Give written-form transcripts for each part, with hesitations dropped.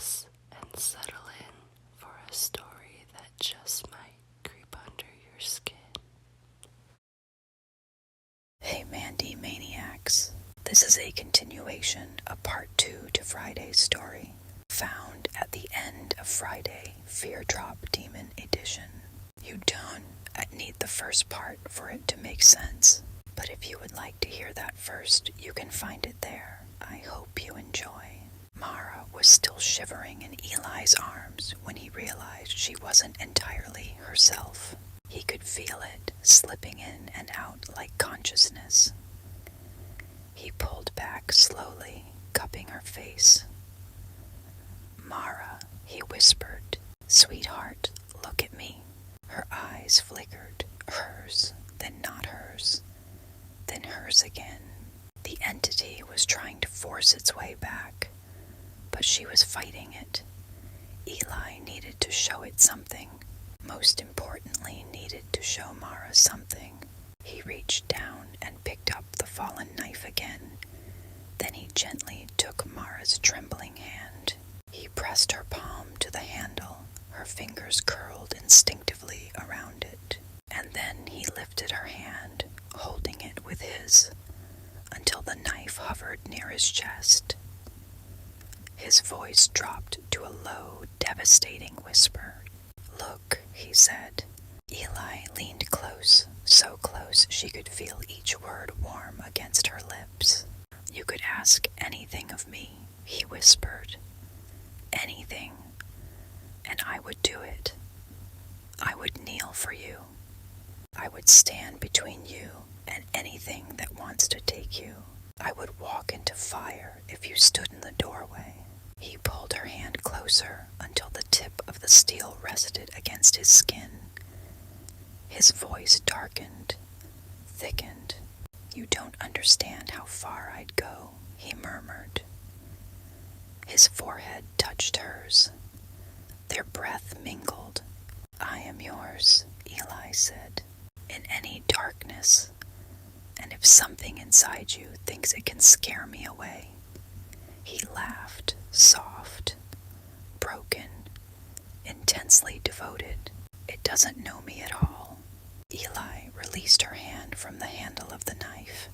relax and settle in for a story that just might creep under your skin. Hey Mandy Maniacs, this is a continuation of part 2 to Friday's story, found at the end of Friday, Fear Drop Demon Edition. You don't need the first part for it to make sense, but if you would like to hear that first, you can find it there. I hope you enjoy. Mara was still shivering in Eli's arms when he realized she wasn't entirely herself. He could feel it slipping in and out like consciousness. He pulled back slowly, cupping her face. "Mara," he whispered, "sweetheart, look at me." Her eyes flickered, hers, then not hers, then hers again. The entity was trying to force its way back, but she was fighting it. Eli needed to show it something. Most importantly, needed to show Mara something. He reached down and picked up the fallen knife again. Then he gently took Mara's trembling hand. He pressed her palm to the handle, her fingers curled instinctively around it. And then he lifted her hand, holding it with his, until the knife hovered near his chest. His voice dropped to a low, devastating whisper. "Look," he said. Eli leaned close, so close she could feel each word warm against her lips. "You could ask anything of me," he whispered. "Anything. And I would do it. I would kneel for you. I would stand between you and anything that wants to take you. I would walk into fire if you stood in the doorway." He pulled her hand closer until the tip of the steel rested against his skin. His voice darkened, thickened. "You don't understand how far I'd go," he murmured. His forehead touched hers. Their breath mingled. "I am yours," Eli said, "in any darkness. And if something inside you thinks it can scare me away." He laughed, soft, broken, intensely devoted. "It doesn't know me at all." Eli released her hand from the handle of the knife.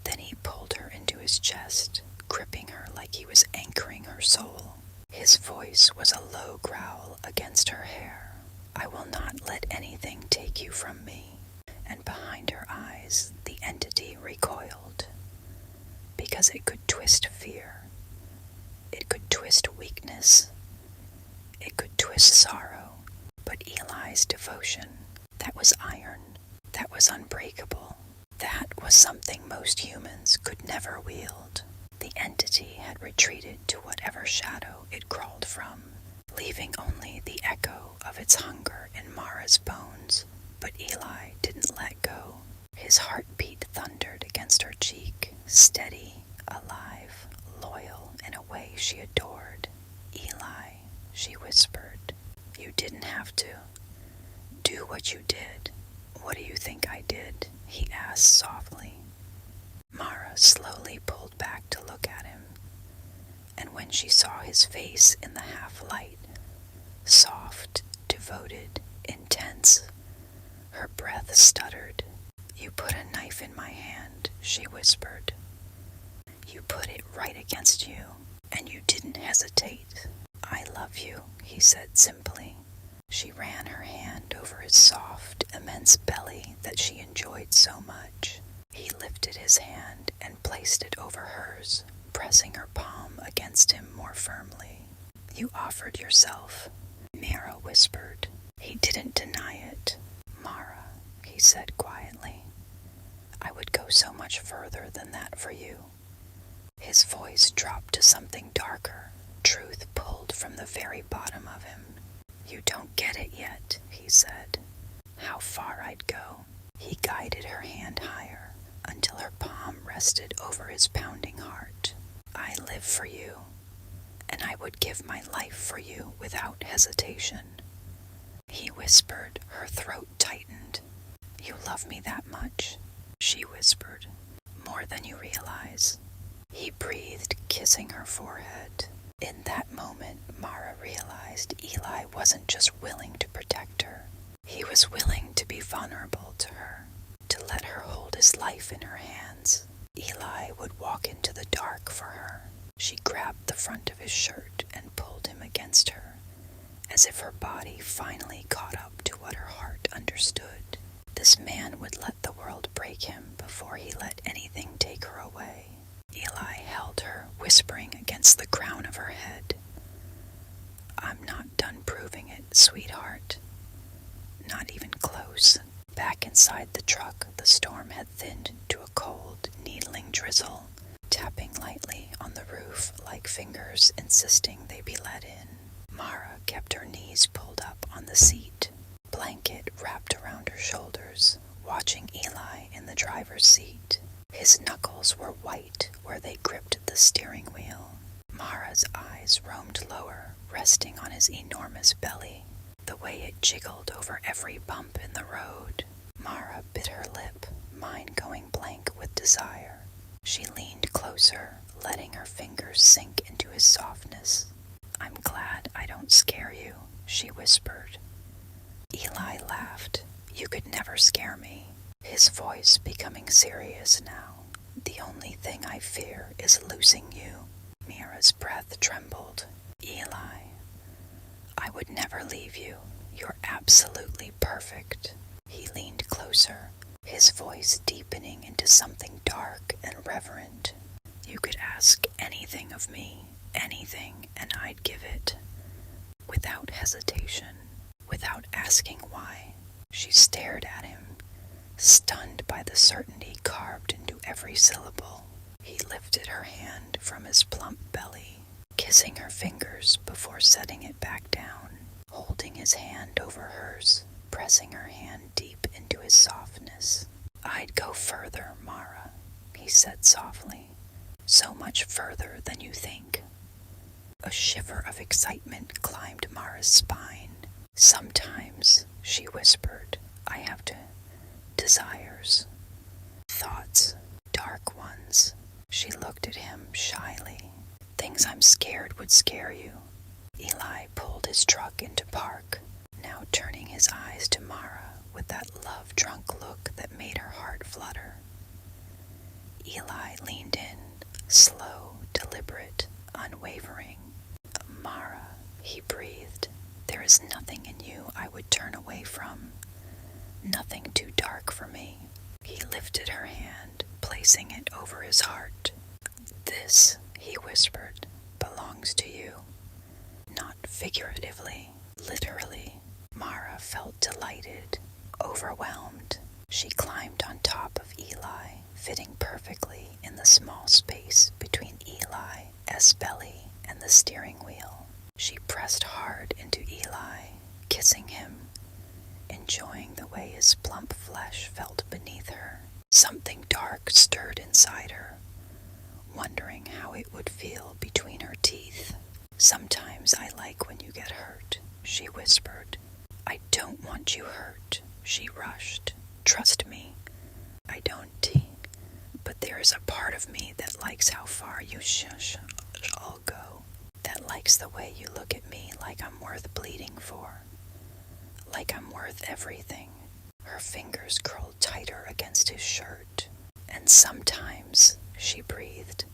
Then he pulled her into his chest, gripping her like he was anchoring her soul. His voice was a low growl against her hair. "I will not let anything take you from me." And behind her eyes, the entity recoiled. Because it could twist fear. It could twist weakness. It could twist sorrow. But Eli's devotion, that was iron. That was unbreakable. That was something most humans could never wield. The entity had retreated to whatever shadow it crawled from, leaving only the echo of its hunger in Mara's bones. But Eli didn't let go. His heartbeat thundered against her cheek, steady, alive, loyal in a way she adored. "Eli," she whispered, "you didn't have to. Do what you did." "What do you think I did?" he asked softly. Mara slowly pulled back to look at him, and when she saw his face in the half-light, soft, devoted, intense, her breath stuttered. "You put a knife in my hand," she whispered. "You put it right against you, and you didn't hesitate." "I love you," he said simply. She ran her hand over his soft, immense belly that she enjoyed so much. He lifted his hand and placed it over hers, pressing her palm against him more firmly. "You offered yourself," Mara whispered. He didn't deny it. "Mara," he said quietly, "I would go so much further than that for you." His voice dropped to something darker. Truth pulled from the very bottom of him. "You don't get it yet," he said. "How far I'd go." He guided her hand higher until her palm rested over his pounding heart. "I live for you, and I would give my life for you without hesitation." He whispered, her throat tightened. "You love me that much?" she whispered. "More than you realize." He breathed, kissing her forehead. In that moment, Mara realized Eli wasn't just willing to protect her. He was willing to be vulnerable to her, to let her hold his life in her hands. Eli would walk into the dark for her. She grabbed the front of his shirt and pulled him against her, as if her body finally caught up to what her heart understood. This man would let the world break him before he let anything take her away. Eli held her, whispering against the crown of her head, "I'm not done proving it, sweetheart. Not even close." Back inside the truck, the storm had thinned to a cold, needling drizzle, tapping lightly on the roof like fingers insisting they be let in. Mara kept her knees pulled up on the seat, blanket wrapped around her shoulders, watching Eli in the driver's seat. His knuckles were white where they gripped the steering wheel. Mara's eyes roamed lower, resting on his enormous belly, the way it jiggled over every bump in the road. Mara bit her lip, mind going blank with desire. She leaned closer, letting her fingers sink into his softness. "I'm glad I don't scare you," she whispered. Eli laughed. "You could never scare me," his voice becoming serious now. "The only thing I fear is losing you." Mira's breath trembled. "Eli, I would never leave you. You're absolutely perfect." He leaned closer, his voice deepening into something dark and reverent. "You could ask anything of me, anything, and I'd give it. Without hesitation, without asking why." She stared at him, stunned by the certainty carved into every syllable. He lifted her hand from his plump belly, kissing her fingers before setting it back down, holding his hand over hers, pressing her hand deep into his softness. "I'd go further, Mara," he said softly. "So much further than you think." A shiver of excitement climbed Mara's spine. "Sometimes," she whispered, "I have desires, thoughts, dark ones." She looked at him shyly. "Things I'm scared would scare you." Eli pulled his truck into park, now turning his eyes to Mara with that love-drunk look that made her heart flutter. Eli leaned in, slow, deliberate, unwavering. "Mara," he breathed, "there is nothing in you I would turn away from. Nothing too dark for me." He lifted her hand, placing it over his heart. "This," he whispered, "belongs to you." Not figuratively, literally. Mara felt delighted, overwhelmed. She climbed on top of Eli, fitting perfectly in the small space between Eli's belly and the steering wheel. She pressed hard into Eli, kissing him, enjoying the way his plump flesh felt beneath her. Something dark stirred inside her, wondering how it would feel between her teeth. "Sometimes I like when you get hurt," she whispered. "I don't want you hurt," she rushed. "Trust me, I don't. But there is a part of me that likes how far you shall go. That likes the way you look at me like I'm worth bleeding for. Like I'm worth everything." Her fingers curled tighter against his shirt. "And sometimes," she breathed,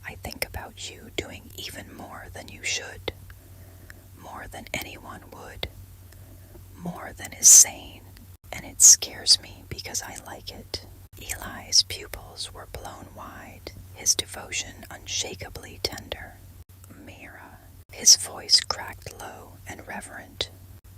"I think about you doing even more than you should. More than anyone would. More than is sane. And it scares me because I like it." Eli's pupils were blown wide, his devotion unshakably tender. "Mira," his voice cracked low and reverent.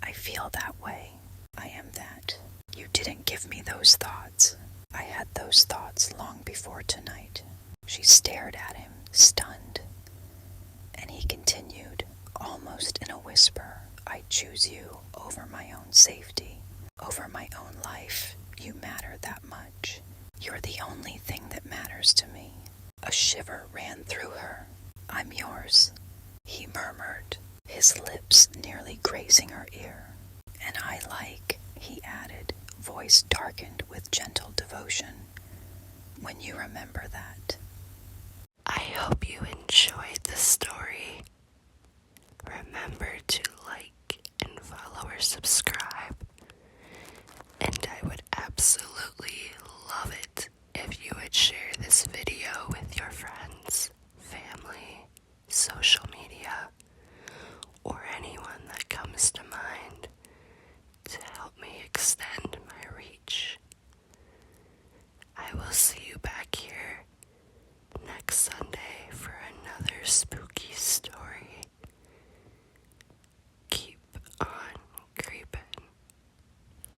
"I feel that way. I am that. You didn't give me those thoughts. I had those thoughts long before tonight." She stared at him, stunned. And he continued, almost in a whisper, "I choose you over my own safety, over my own life. You matter that much. You're the only thing that matters to me." A shiver ran through her. "I'm yours," he murmured, his lips nearly grazing her ear. "And I like," he added, voice darkened with gentle devotion, "when you remember that." I hope you enjoyed the story. really love it if you would share this video with your friends, family, social media, or anyone that comes to mind to help me extend my reach. I will see you back here next Sunday for another spooky